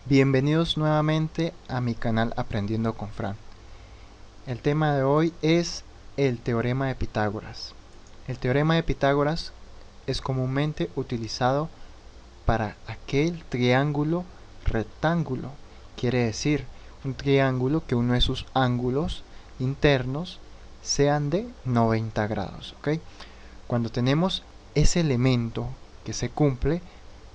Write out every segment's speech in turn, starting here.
Bienvenidos nuevamente a mi canal Aprendiendo con Fran. El tema de hoy es el teorema de Pitágoras. El teorema de Pitágoras es comúnmente utilizado para aquel triángulo rectángulo. Quiere decir, un triángulo que uno de sus ángulos internos sean de 90 grados. ¿Ok? Cuando tenemos ese elemento que se cumple,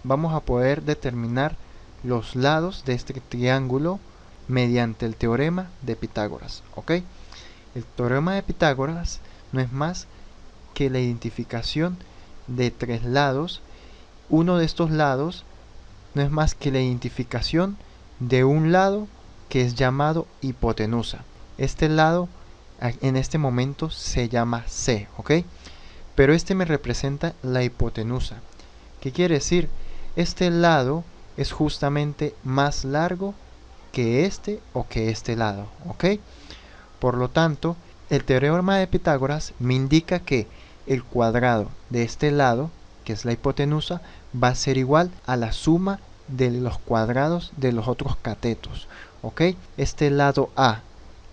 vamos a poder determinar los lados de este triángulo mediante el teorema de Pitágoras. ¿Ok? El teorema de Pitágoras no es más que la identificación de tres lados. Uno de estos lados no es más que la identificación de un lado que es llamado hipotenusa. Este lado en este momento se llama C, ¿ok? Pero este me representa la hipotenusa. ¿Qué quiere decir? Este lado es justamente más largo que este o que este lado, ¿ok? Por lo tanto, el teorema de Pitágoras me indica que el cuadrado de este lado, que es la hipotenusa, va a ser igual a la suma de los cuadrados de los otros catetos, ¿ok? Este lado A,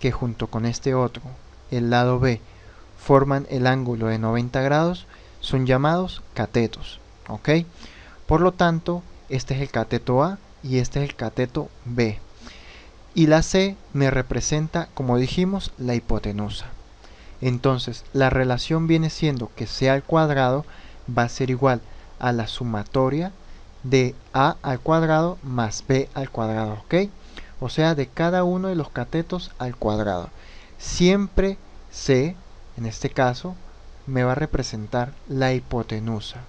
que junto con este otro, el lado B, forman el ángulo de 90 grados, son llamados catetos, ¿ok? Por lo tanto, este es el cateto A y este es el cateto B. Y la C me representa, como dijimos, la hipotenusa. Entonces, la relación viene siendo que C al cuadrado va a ser igual a la sumatoria de A al cuadrado más B al cuadrado, ¿ok? O sea, de cada uno de los catetos al cuadrado. Siempre C, en este caso, me va a representar la hipotenusa.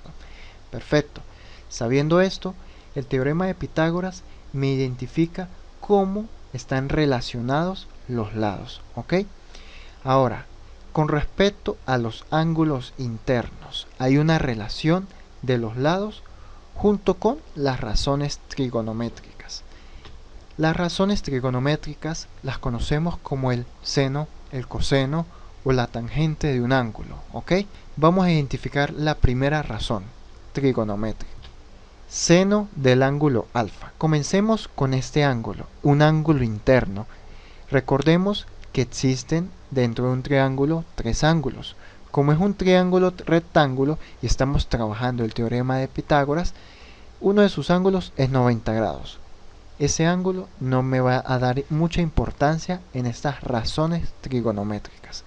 Perfecto. Sabiendo esto, el teorema de Pitágoras me identifica cómo están relacionados los lados, ¿ok? Ahora, con respecto a los ángulos internos, hay una relación de los lados junto con las razones trigonométricas. Las razones trigonométricas las conocemos como el seno, el coseno o la tangente de un ángulo, ¿ok? Vamos a identificar la primera razón trigonométrica. Seno del ángulo alfa. Comencemos con este ángulo, un ángulo interno. Recordemos que existen dentro de un triángulo tres ángulos. Como es un triángulo rectángulo y estamos trabajando el teorema de Pitágoras, uno de sus ángulos es 90 grados. Ese ángulo no me va a dar mucha importancia en estas razones trigonométricas.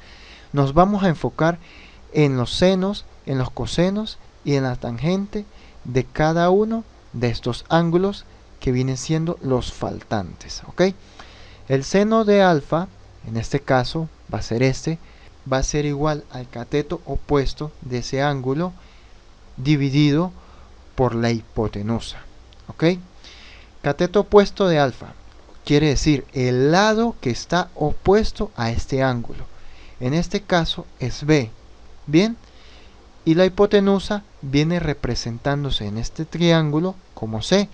Nos vamos a enfocar en los senos, en los cosenos y en la tangente de cada uno de estos ángulos que vienen siendo los faltantes, ¿ok? El seno de alfa, en este caso va a ser este, va a ser igual al cateto opuesto de ese ángulo dividido por la hipotenusa, ¿ok? Cateto opuesto de alfa quiere decir el lado que está opuesto a este ángulo. En este caso es B, ¿bien? Y la hipotenusa viene representándose en este triángulo como C.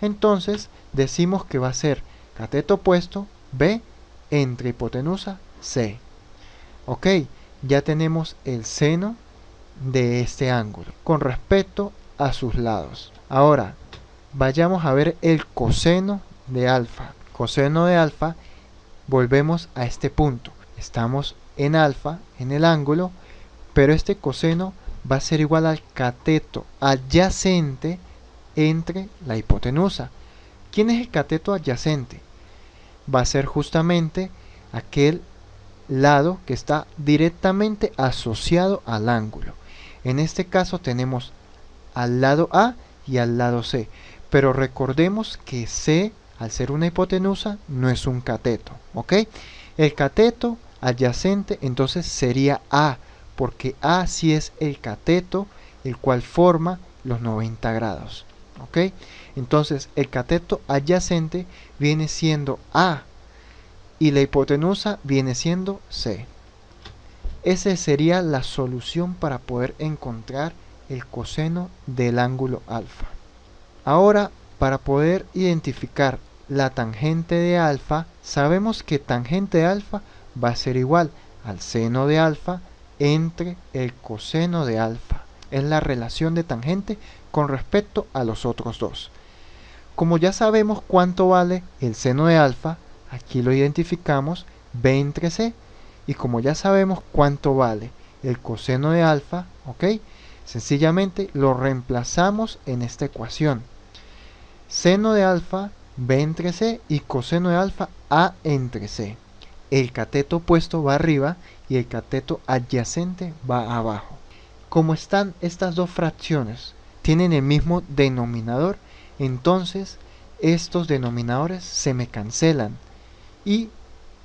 Entonces decimos que va a ser cateto opuesto B entre hipotenusa C. Ok, ya tenemos el seno de este ángulo con respecto a sus lados. Ahora, vayamos a ver el coseno de alfa. Coseno de alfa, volvemos a este punto. Estamos en alfa, en el ángulo, pero este coseno va a ser igual al cateto adyacente entre la hipotenusa. ¿Quién es el cateto adyacente? Va a ser justamente aquel lado que está directamente asociado al ángulo. En este caso tenemos al lado A y al lado C, pero recordemos que C, al ser una hipotenusa, no es un cateto, ¿ok? El cateto adyacente entonces sería A, porque A sí es el cateto, el cual forma los 90 grados, ¿ok? Entonces el cateto adyacente viene siendo A y la hipotenusa viene siendo C. Esa sería la solución para poder encontrar el coseno del ángulo alfa. Ahora, para poder identificar la tangente de alfa, sabemos que tangente de alfa va a ser igual al seno de alfa entre el coseno de alfa. Es la relación de tangente con respecto a los otros dos. Como ya sabemos cuánto vale el seno de alfa, aquí lo identificamos b entre c. Y como ya sabemos cuánto vale el coseno de alfa, ¿ok? Sencillamente lo reemplazamos en esta ecuación. Seno de alfa, b entre c, y coseno de alfa, a entre c. El cateto opuesto va arriba y el cateto adyacente va abajo. Como están estas dos fracciones, tienen el mismo denominador, entonces estos denominadores se me cancelan y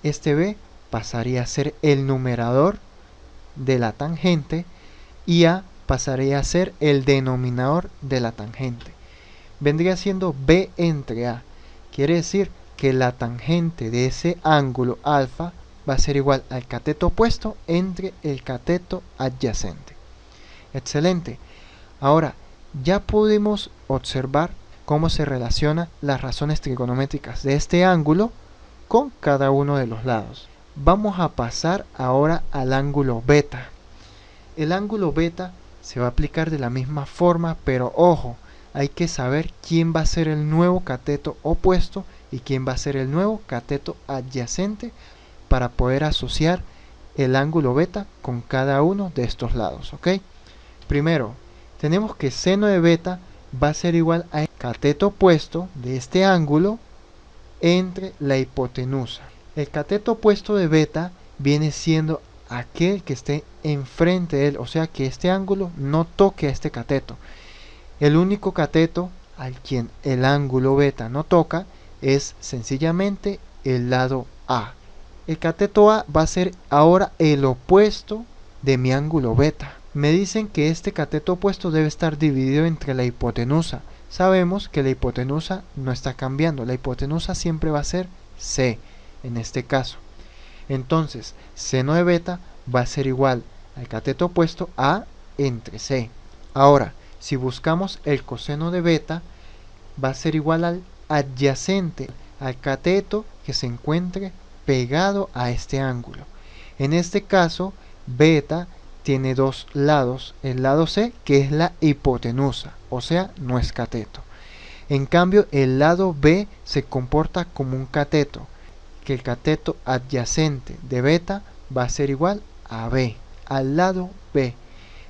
este b pasaría a ser el numerador de la tangente y a pasaría a ser el denominador de la tangente. Vendría siendo b entre a. Quiere decir que la tangente de ese ángulo alfa va a ser igual al cateto opuesto entre el cateto adyacente. Excelente. Ahora, ya pudimos observar cómo se relacionan las razones trigonométricas de este ángulo con cada uno de los lados. Vamos a pasar ahora al ángulo beta. El ángulo beta se va a aplicar de la misma forma, pero ojo, hay que saber quién va a ser el nuevo cateto opuesto y quién va a ser el nuevo cateto adyacente para poder asociar el ángulo beta con cada uno de estos lados, ¿ok? Primero, tenemos que seno de beta va a ser igual al cateto opuesto de este ángulo entre la hipotenusa. El cateto opuesto de beta viene siendo aquel que esté enfrente de él, o sea que este ángulo no toque a este cateto. El único cateto al quien el ángulo beta no toca es sencillamente el lado A. El cateto A va a ser ahora el opuesto de mi ángulo beta. Me dicen que este cateto opuesto debe estar dividido entre la hipotenusa. Sabemos que la hipotenusa no está cambiando, la hipotenusa siempre va a ser C en este caso. Entonces, seno de beta va a ser igual al cateto opuesto A entre C. Ahora, si buscamos el coseno de beta, va a ser igual al adyacente, al cateto que se encuentre pegado a este ángulo. En este caso, beta tiene dos lados, el lado C que es la hipotenusa, o sea, no es cateto. En cambio, el lado B se comporta como un cateto, que el cateto adyacente de beta va a ser igual a B, al lado B.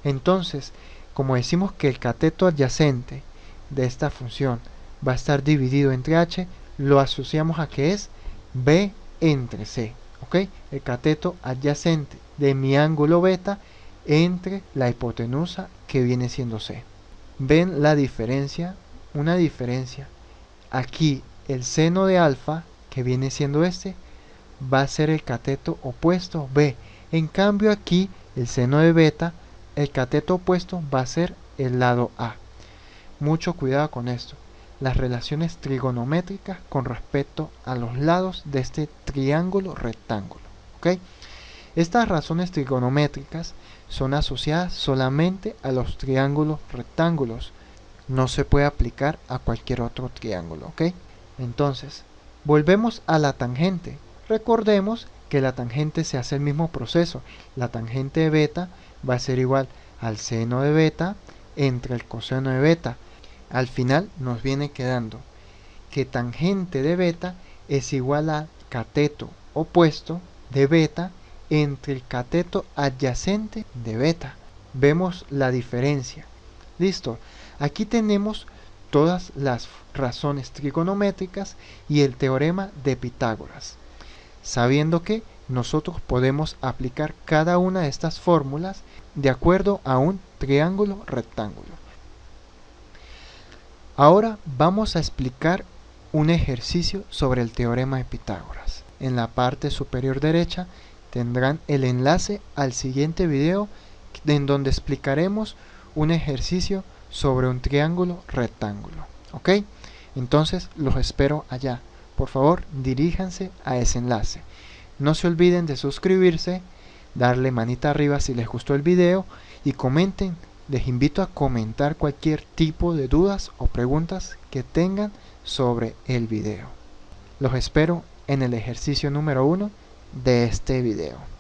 Entonces, como decimos que el cateto adyacente de esta función va a estar dividido entre h, lo asociamos a que es b entre c, ¿ok? El cateto adyacente de mi ángulo beta entre la hipotenusa que viene siendo c. ¿Ven la diferencia? Una diferencia. Aquí el seno de alfa, que viene siendo este, va a ser el cateto opuesto b. En cambio aquí el seno de beta, el cateto opuesto va a ser el lado A. Mucho cuidado con esto. Las relaciones trigonométricas con respecto a los lados de este triángulo rectángulo. ¿Ok? Estas razones trigonométricas son asociadas solamente a los triángulos rectángulos. No se puede aplicar a cualquier otro triángulo. ¿Ok? Entonces, volvemos a la tangente. Recordemos que la tangente se hace el mismo proceso. La tangente de beta va a ser igual al seno de beta entre el coseno de beta. Al final nos viene quedando que tangente de beta es igual a cateto opuesto de beta entre el cateto adyacente de beta. Vemos la diferencia. Listo. Aquí tenemos todas las razones trigonométricas y el teorema de Pitágoras. Sabiendo que nosotros podemos aplicar cada una de estas fórmulas de acuerdo a un triángulo rectángulo. Ahora vamos a explicar un ejercicio sobre el teorema de Pitágoras. En la parte superior derecha tendrán el enlace al siguiente video en donde explicaremos un ejercicio sobre un triángulo rectángulo. ¿Ok? Entonces los espero allá. Por favor, diríjanse a ese enlace. No se olviden de suscribirse, darle manita arriba si les gustó el video y comenten. Les invito a comentar cualquier tipo de dudas o preguntas que tengan sobre el video. Los espero en el ejercicio número 1 de este video.